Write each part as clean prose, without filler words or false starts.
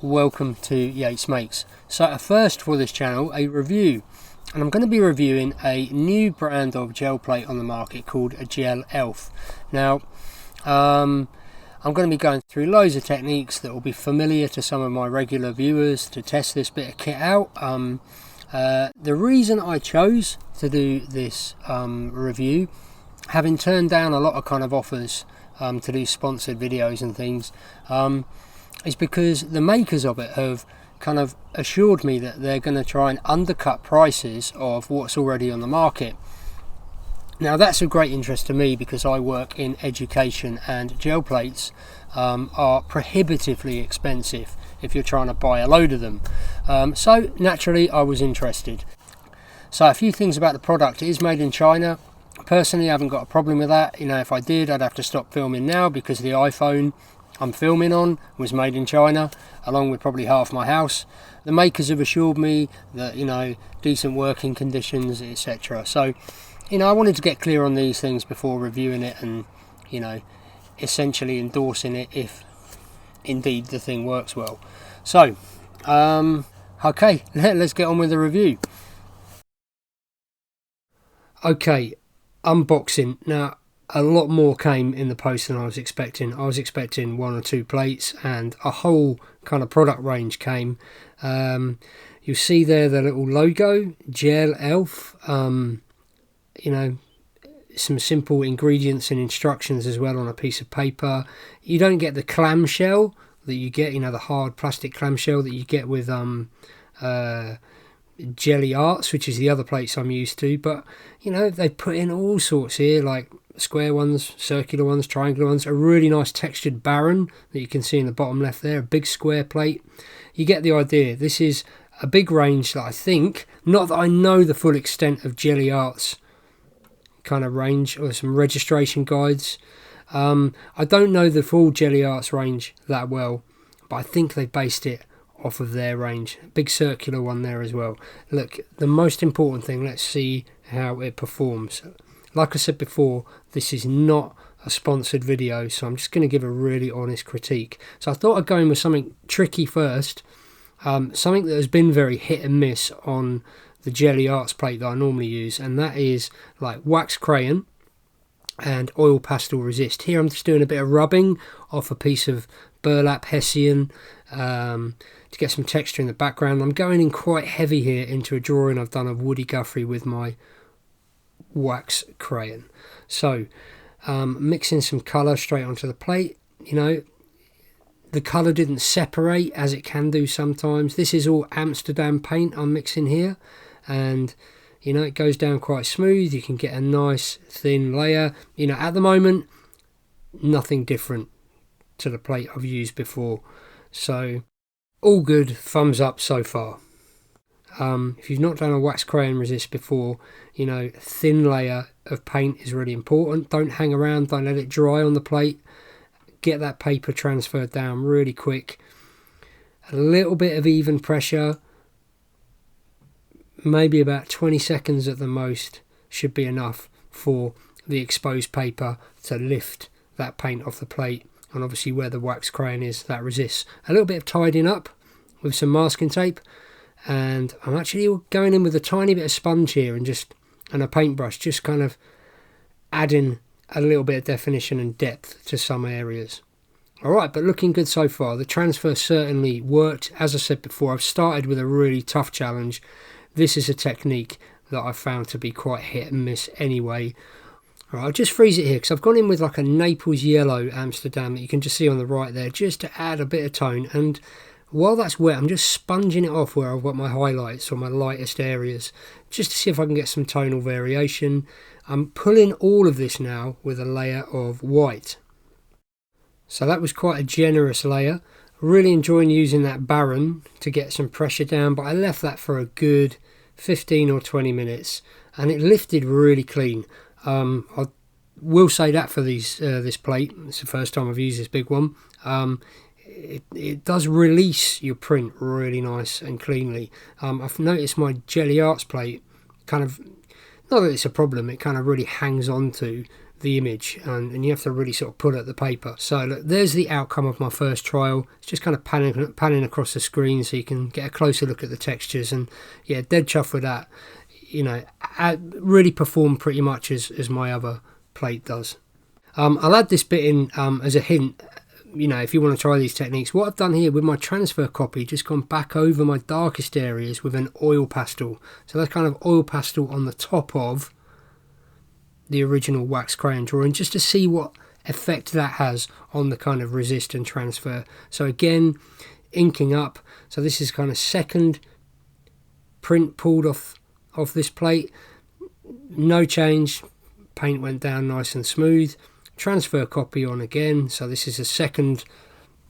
welcome to Yates Makes. So first for this channel, a review, and I'm going to be reviewing a new brand of gel plate on the market called a Gelelf. Now I'm going to be going through loads of techniques that will be familiar to some of my regular viewers to test this bit of kit out. The reason I chose to do this review, having turned down a lot of kind of offers to do sponsored videos and things, is because the makers of it have kind of assured me that they're going to try and undercut prices of what's already on the market. Now that's of great interest to me because I work in education and gel plates are prohibitively expensive if you're trying to buy a load of them. So naturally I was interested. So a few things about the product. It is made in China. Personally, I haven't got a problem with that. You know, if I did, I'd have to stop filming now because the iPhone I'm filming on was made in China, along with probably half my house. The makers have assured me that, you know, decent working conditions, etc. So, you know, I wanted to get clear on these things before reviewing it and, you know, essentially endorsing it if indeed the thing works well. So, okay, let's get on with the review. Okay, unboxing. Now, a lot more came in the post than I was expecting. I was expecting one or two plates, and a whole kind of product range came. You see there the little logo, Gelelf. You know, some simple ingredients and instructions as well on a piece of paper. You don't get the clamshell that you get, you know, the hard plastic clamshell that you get with Jelly Arts, which is the other plates I'm used to. But, you know, they put in all sorts here, like square ones, circular ones, triangular ones, a really nice textured baron that you can see in the bottom left there, a big square plate. You get the idea. This is a big range that I think, not that I know the full extent of Jelly Arts kind of range or some registration guides. I don't know the full Jelly Arts range that well, but I think they based it off of their range. Big circular one there as well. Look, the most important thing, let's see how it performs. Like I said before, this is not a sponsored video, so I'm just going to give a really honest critique. So I thought I'd go in with something tricky first, something that has been very hit and miss on the Jelly Arts plate that I normally use, and that is like wax crayon and oil pastel resist. Here I'm just doing a bit of rubbing off a piece of burlap hessian to get some texture in the background. I'm going in quite heavy here into a drawing I've done of Woody Guthrie with my wax crayon. So mixing some colour straight onto the plate. You know, the colour didn't separate as it can do sometimes. This is all Amsterdam paint I'm mixing here, and you know, it goes down quite smooth. You can get a nice thin layer. You know, at the moment nothing different to the plate I've used before, so all good, thumbs up so far. If you've not done a wax crayon resist before, you know, thin layer of paint is really important. Don't hang around, don't let it dry on the plate. Get that paper transferred down really quick. A little bit of even pressure, maybe about 20 seconds at the most, should be enough for the exposed paper to lift that paint off the plate. And obviously where the wax crayon is, that resists. A little bit of tidying up with some masking tape. And I'm actually going in with a tiny bit of sponge here and a paintbrush, just kind of adding a little bit of definition and depth to some areas. Alright, but looking good so far. The transfer certainly worked. As I said before, I've started with a really tough challenge. This is a technique that I've found to be quite hit and miss anyway. Alright, I'll just freeze it here because I've gone in with like a Naples yellow Amsterdam that you can just see on the right there, just to add a bit of tone. And while that's wet, I'm just sponging it off where I've got my highlights or my lightest areas, just to see if I can get some tonal variation. I'm pulling all of this now with a layer of white. So that was quite a generous layer. Really enjoying using that baron to get some pressure down, but I left that for a good 15 or 20 minutes and it lifted really clean. I will say that for this plate, it's the first time I've used this big one. It does release your print really nice and cleanly. I've noticed my Jelly Arts plate kind of, not that it's a problem, it kind of really hangs on to the image, and you have to really sort of pull at the paper. So look, there's the outcome of my first trial. It's just kind of panning across the screen so you can get a closer look at the textures, and yeah, dead chuffed with that. You know, really performed pretty much as my other plate does. I'll add this bit in as a hint. You know, if you want to try these techniques, what I've done here with my transfer copy, just gone back over my darkest areas with an oil pastel. So that's kind of oil pastel on the top of the original wax crayon drawing, just to see what effect that has on the kind of resist and transfer. So again, inking up. So this is kind of second print pulled off this plate. No change. Paint went down nice and smooth. Transfer copy on again, so this is a second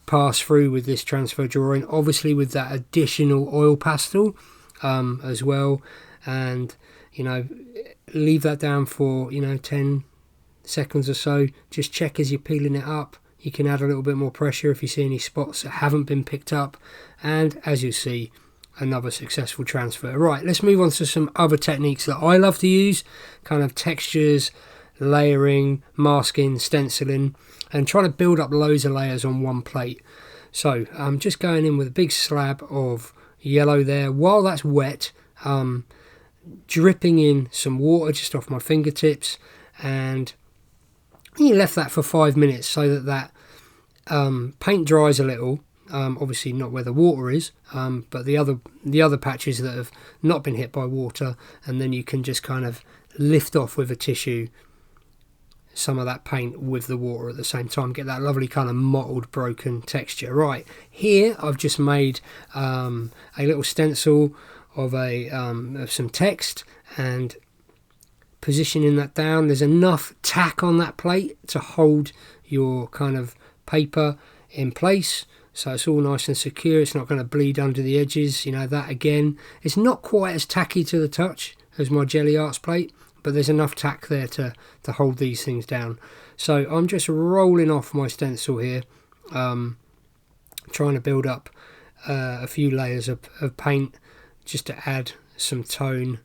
pass through with this transfer drawing, obviously with that additional oil pastel as well, and you know, leave that down for 10 seconds or so. Just check as you're peeling it up. You can add a little bit more pressure if you see any spots that haven't been picked up, and as you see, another successful transfer. Right, let's move on to some other techniques that I love to use, kind of textures, layering, masking, stenciling, and trying to build up loads of layers on one plate. So I'm just going in with a big slab of yellow there. While that's wet, dripping in some water just off my fingertips, and you left that for 5 minutes so that paint dries a little. Obviously not where the water is, but the other patches that have not been hit by water, and then you can just kind of lift off with a tissue some of that paint with the water at the same time, get that lovely kind of mottled broken texture. Right, here I've just made a little stencil of some text, and positioning that down, there's enough tack on that plate to hold your kind of paper in place, so it's all nice and secure. It's not going to bleed under the edges. You know, that again, it's not quite as tacky to the touch as my Jelly Arts plate, but there's enough tack there to hold these things down. So I'm just rolling off my stencil here, trying to build up a few layers of paint just to add some tone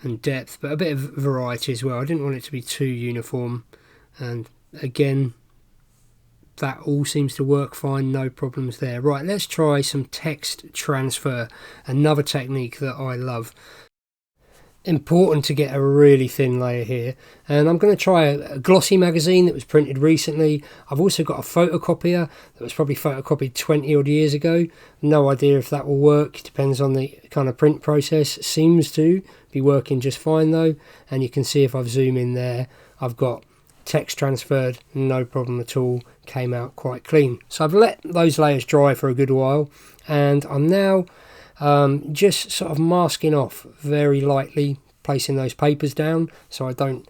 and depth, but a bit of variety as well. I didn't want it to be too uniform, and again, that all seems to work fine, no problems there. Right, let's try some text transfer, another technique that I love. Important to get a really thin layer here, and I'm going to try a glossy magazine that was printed recently. I've also got a photocopier that was probably photocopied 20 odd years ago. No idea if that will work, depends on the kind of print process. Seems to be working just fine though, and you can see if I've zoomed in there, I've got text transferred, no problem at all, came out quite clean. So I've let those layers dry for a good while, and I'm now just sort of masking off very lightly, placing those papers down so I don't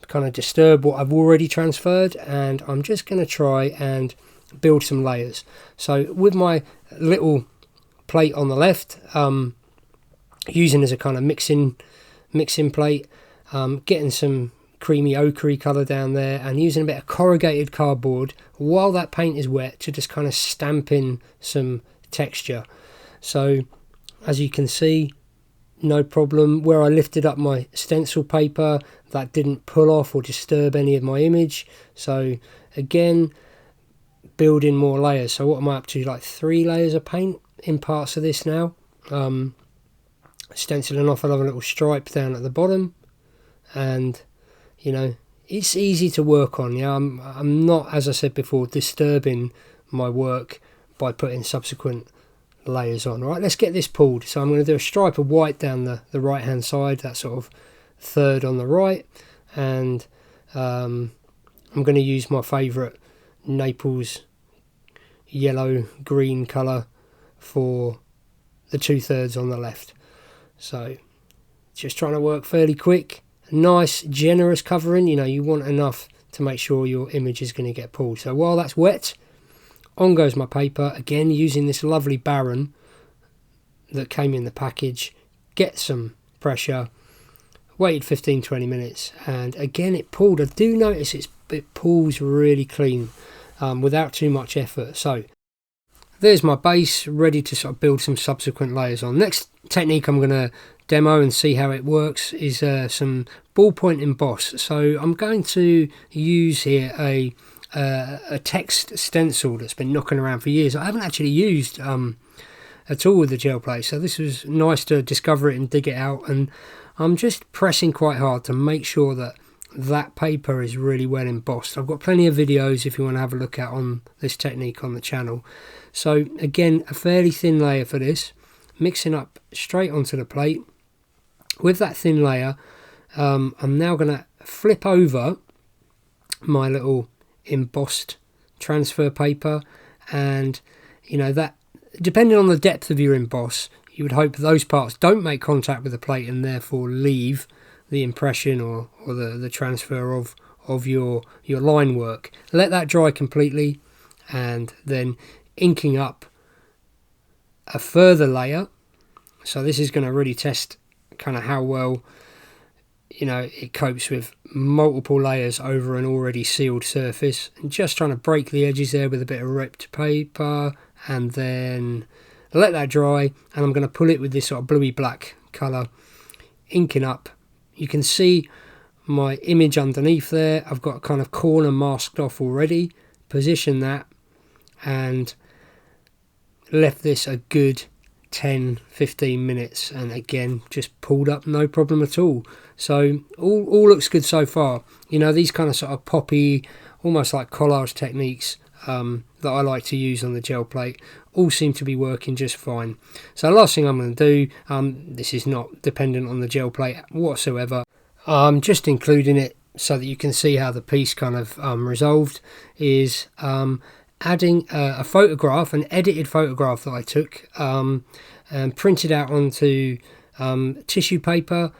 kind of disturb what I've already transferred, and I'm just going to try and build some layers. So with my little plate on the left, using as a kind of mixing plate, getting some creamy ochre colour down there, and using a bit of corrugated cardboard while that paint is wet to just kind of stamp in some texture. So as you can see, no problem. Where I lifted up my stencil paper, that didn't pull off or disturb any of my image. So again, building more layers. So what am I up to, like 3 layers of paint in parts of this now. Stenciling off another little stripe down at the bottom, and you know, it's easy to work on. Yeah, I'm not, as I said before, disturbing my work by putting subsequent layers on. Right, let's get this pulled. So I'm going to do a stripe of white down the right hand side, that sort of third on the right, and I'm going to use my favourite Naples yellow green colour for the 2/3 on the left. So just trying to work fairly quick, nice generous covering. You know, you want enough to make sure your image is going to get pulled. So while that's wet, on goes my paper, again using this lovely Baron that came in the package. Get some pressure, waited 15-20 minutes, and again it pulled. I do notice it pulls really clean without too much effort. So there's my base ready to sort of build some subsequent layers on. Next technique I'm going to demo and see how it works is some ballpoint emboss. So I'm going to use here a text stencil that's been knocking around for years. I haven't actually used at all with the gel plate, so this was nice to discover it and dig it out, and I'm just pressing quite hard to make sure that that paper is really well embossed. I've got plenty of videos if you want to have a look at on this technique on the channel. So again, a fairly thin layer for this, mixing up straight onto the plate. With that thin layer, I'm now going to flip over my little embossed transfer paper, and you know that depending on the depth of your emboss, you would hope those parts don't make contact with the plate and therefore leave the impression or the transfer of your line work. Let that dry completely, and then inking up a further layer. So this is going to really test kind of how well it copes with multiple layers over an already sealed surface, and just trying to break the edges there with a bit of ripped paper, and then let that dry, and I'm going to pull it with this sort of bluey black colour, inking up. You can see my image underneath there. I've got a kind of corner masked off already. Position that and left this a good 10-15 minutes, and again just pulled up no problem at all. So all looks good so far. These kind of sort of poppy, almost like collage techniques that I like to use on the gel plate all seem to be working just fine. So last thing I'm going to do, this is not dependent on the gel plate whatsoever, I'm just including it so that you can see how the piece kind of resolved, is adding a photograph, an edited photograph that I took and printed out onto tissue paper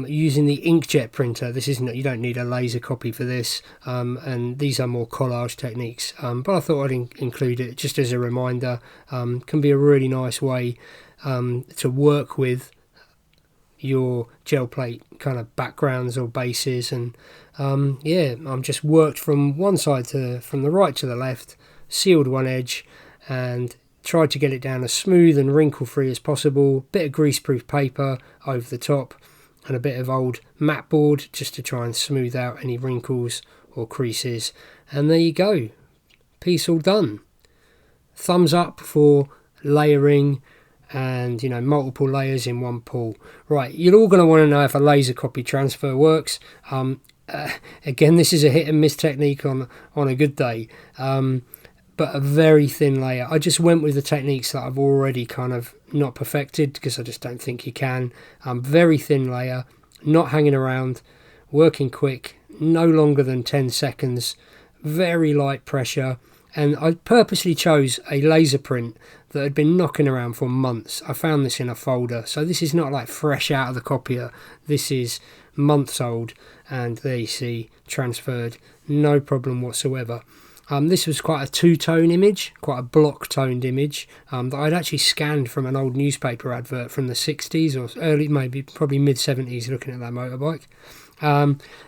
using the inkjet printer. This isn't, you don't need a laser copy for this, and these are more collage techniques, but I thought I'd include it just as a reminder. Can be a really nice way to work with your gel plate kind of backgrounds or bases, and yeah, I'm just worked from one side from the right to the left, sealed one edge and tried to get it down as smooth and wrinkle free as possible. Bit of greaseproof paper over the top and a bit of old mat board just to try and smooth out any wrinkles or creases, and there you go, piece all done. Thumbs up for layering and multiple layers in one pull. Right, you're all going to want to know if a laser copy transfer works. Again, this is a hit and miss technique on a good day, but a very thin layer. I just went with the techniques that I've already kind of not perfected because I just don't think you can. Very thin layer, not hanging around, working quick, no longer than 10 seconds, very light pressure. And I purposely chose a laser print that had been knocking around for months. I found this in a folder, so this is not like fresh out of the copier. This is months old, and there you see, transferred, no problem whatsoever. This was quite a two-tone image, quite a block-toned image that I'd actually scanned from an old newspaper advert from the 60s or early, probably mid-70s, looking at that motorbike.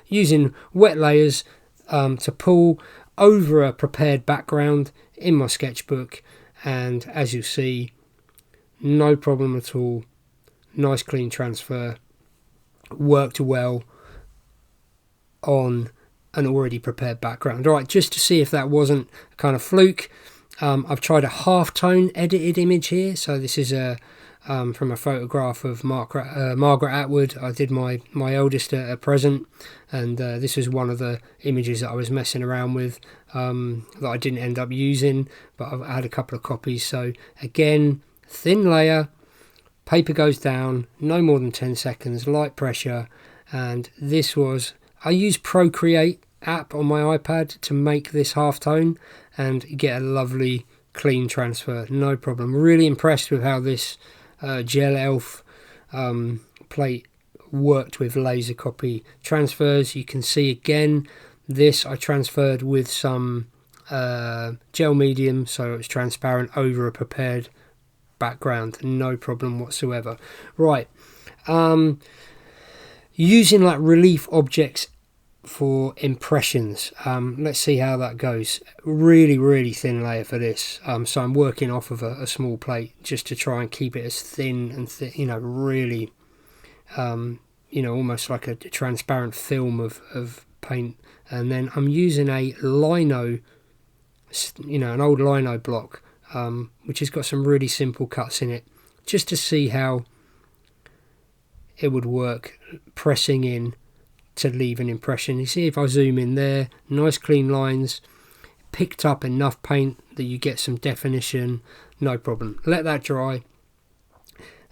Using wet layers to pull over a prepared background in my sketchbook, and as you see, no problem at all. Nice clean transfer, worked well on an already prepared background. Alright, just to see if that wasn't a kind of fluke, I've tried a half-tone edited image here. So this is from a photograph of Margaret Atwood. I did my eldest a present, and this was one of the images that I was messing around with that I didn't end up using, but I had a couple of copies. So again, thin layer, paper goes down, no more than 10 seconds, light pressure, and this was, I used Procreate app on my iPad to make this halftone and get a lovely clean transfer, no problem. Really impressed with how this Gelelf plate worked with laser copy transfers. You can see again, this I transferred with some gel medium, so it was transparent over a prepared background, no problem whatsoever. Right, using like relief objects for impressions, let's see how that goes. Really thin layer for this, so I'm working off of a small plate just to try and keep it as thin and really you know, almost like a transparent film of paint. And then I'm using a lino, you know, an old lino block, which has got some really simple cuts in it, just to see how it would work pressing in to leave an impression. You see, if I zoom in there, nice clean lines, picked up enough paint that you get some definition, no problem. Let that dry.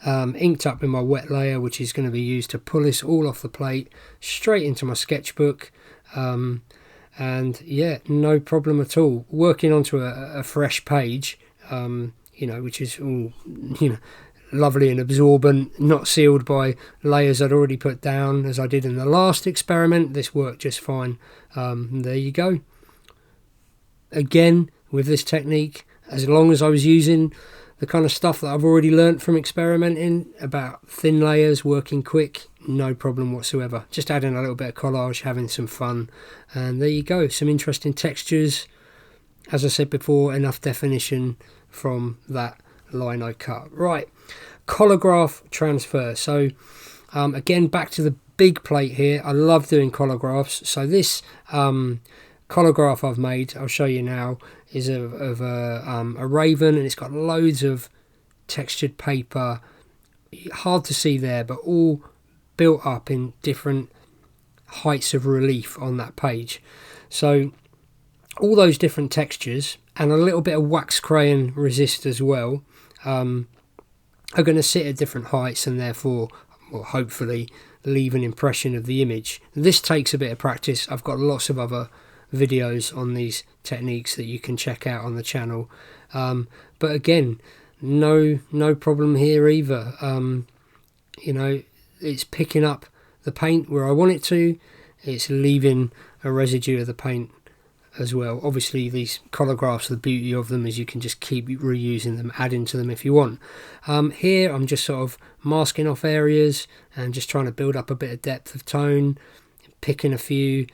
Inked up in my wet layer, which is going to be used to pull this all off the plate straight into my sketchbook. And yeah, no problem at all. Working onto a fresh page, you know, which is all, you know, lovely and absorbent, not sealed by layers I'd already put down as I did in the last experiment. This worked just fine. There you go. Again, with this technique, as long as I was using the kind of stuff that I've already learnt from experimenting about thin layers, working quick, no problem whatsoever. Just adding a little bit of collage, having some fun, and there you go. Some interesting textures. As I said before, enough definition from that lino cut. Right, Collagraph transfer. So again, back to the big plate here. I love doing collagraphs. So this Collagraph I've made, I'll show you now, is of a raven, and it's got loads of textured paper, hard to see there, but all built up in different heights of relief on that page. So all those different textures and a little bit of wax crayon resist as well are going to sit at different heights, and therefore, well, hopefully leave an impression of the image. This takes a bit of practice. I've got lots of other videos on these techniques that you can check out on the channel, but again, no problem here either. You know, it's picking up the paint where I want it to, it's leaving a residue of the paint as well. Obviously these collagraphs, the beauty of them is you can just keep reusing them, adding to them if you want. Here I'm just sort of masking off areas and just trying to build up a bit of depth of tone, picking a few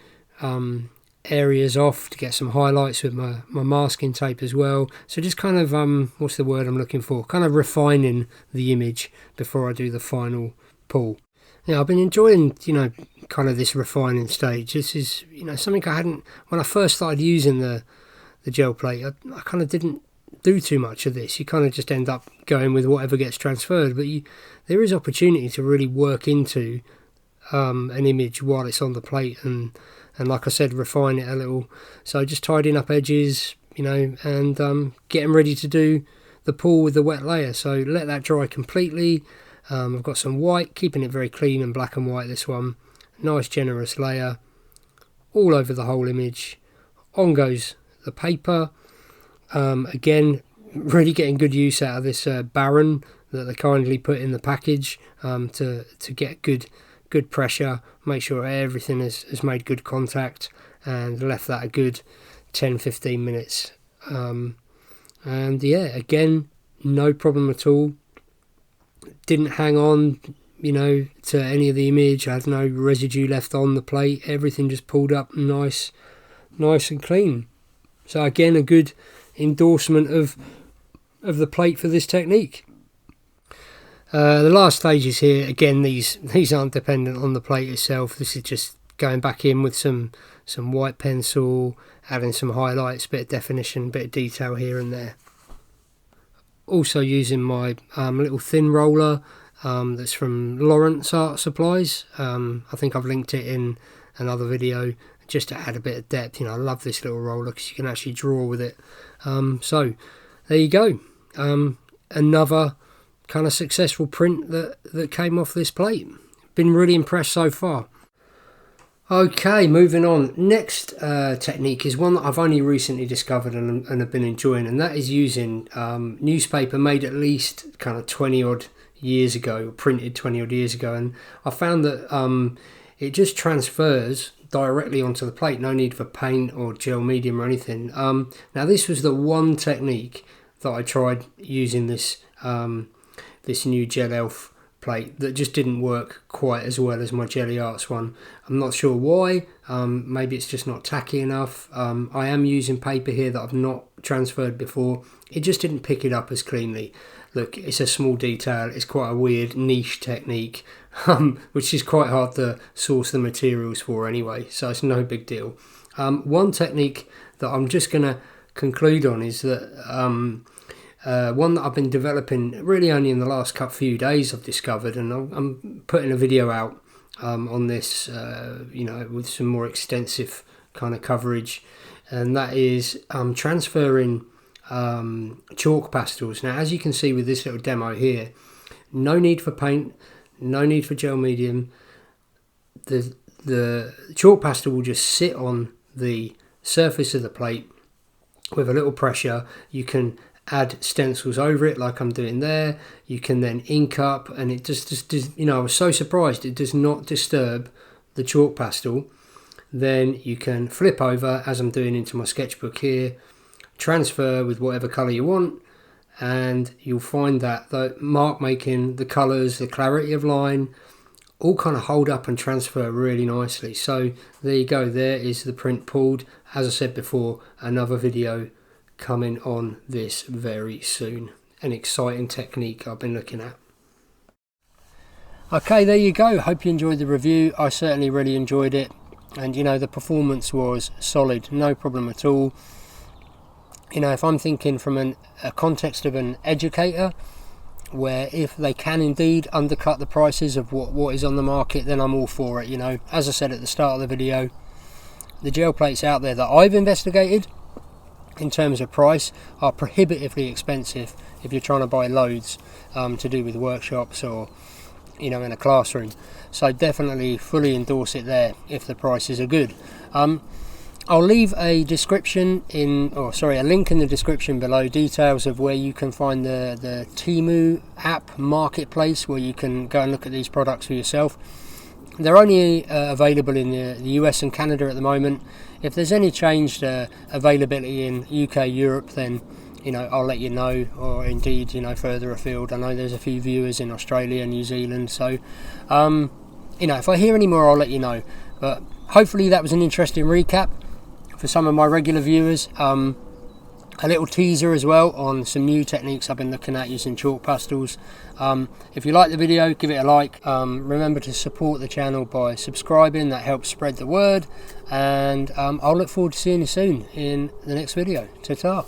areas off to get some highlights with my masking tape as well. So just kind of what's the word I'm looking for, kind of refining the image before I do the final pull. Yeah, I've been enjoying, you know, kind of this refining stage. This is, you know, something I hadn't, when I first started using the gel plate, I kind of didn't do too much of this. You kind of just end up going with whatever gets transferred, but there is opportunity to really work into an image while it's on the plate, and like I said, refine it a little. So just tidying up edges, you know, and getting ready to do the pull with the wet layer. So let that dry completely. I've got some white, keeping it very clean and black and white, this one. Nice generous layer all over the whole image. On goes the paper. Again, really getting good use out of this Baron that they kindly put in the package to get good pressure, make sure everything has made good contact, and left that a good 10-15 minutes. And yeah, again, no problem at all. Didn't hang on, you know, to any of the image. I had no residue left on the plate. Everything just pulled up nice and clean. So again, a good endorsement of the plate for this technique. The last stages here, again, these aren't dependent on the plate itself. This is just going back in with some white pencil, adding some highlights, bit of definition, bit of detail here and there. Also using my little thin roller that's from Lawrence Art Supplies. I think I've linked it in another video, just to add a bit of depth. You know, I love this little roller because you can actually draw with it. So there you go. Another kind of successful print that came off this plate. Been really impressed so far. Okay, moving on. Next technique is one that I've only recently discovered and have been enjoying, and that is using newspaper made at least kind of 20 odd years ago, printed 20 odd years ago, and I found that it just transfers directly onto the plate, no need for paint or gel medium or anything. Now this was the one technique that I tried using this this new Gelelf plate that just didn't work quite as well as my Jelly Arts one. I'm not sure why. Maybe it's just not tacky enough. I am using paper here that I've not transferred before. It just didn't pick it up as cleanly. Look, it's a small detail. It's quite a weird niche technique, which is quite hard to source the materials for anyway, so it's no big deal. One technique that I'm just going to conclude on is that one that I've been developing really only in the last few days I've discovered, and I'm putting a video out on this, with some more extensive kind of coverage, and that is transferring chalk pastels. Now, as you can see with this little demo here, no need for paint, no need for gel medium. The chalk pastel will just sit on the surface of the plate with a little pressure. You can add stencils over it like I'm doing there. You can then ink up, and it just I was so surprised it does not disturb the chalk pastel. Then you can flip over, as I'm doing into my sketchbook here, transfer with whatever colour you want, and you'll find that the mark making, the colours, the clarity of line, all kind of hold up and transfer really nicely. So there you go, there is the print pulled. As I said before, another video coming on this very soon. An exciting technique I've been looking at. Okay, there you go. Hope you enjoyed the review. I certainly really enjoyed it, and the performance was solid, no problem at all. If I'm thinking from a context of an educator, where if they can indeed undercut the prices of what is on the market, then I'm all for it. As I said at the start of the video, the gel plates out there that I've investigated in terms of price are prohibitively expensive if you're trying to buy loads to do with workshops or in a classroom. So definitely fully endorse it there if the prices are good. I'll leave a link in the description below, details of where you can find the Temu app marketplace, where you can go and look at these products for yourself. They're only available in the US and Canada at the moment. If there's any changed availability in UK, Europe, then I'll let you know, or indeed further afield. I know there's a few viewers in Australia and New Zealand, so if I hear any more, I'll let you know. But hopefully that was an interesting recap for some of my regular viewers. A little teaser as well on some new techniques I've been looking at using chalk pastels. If you like the video, give it a like. Remember to support the channel by subscribing, that helps spread the word, and I'll look forward to seeing you soon in the next video. Ta-ta.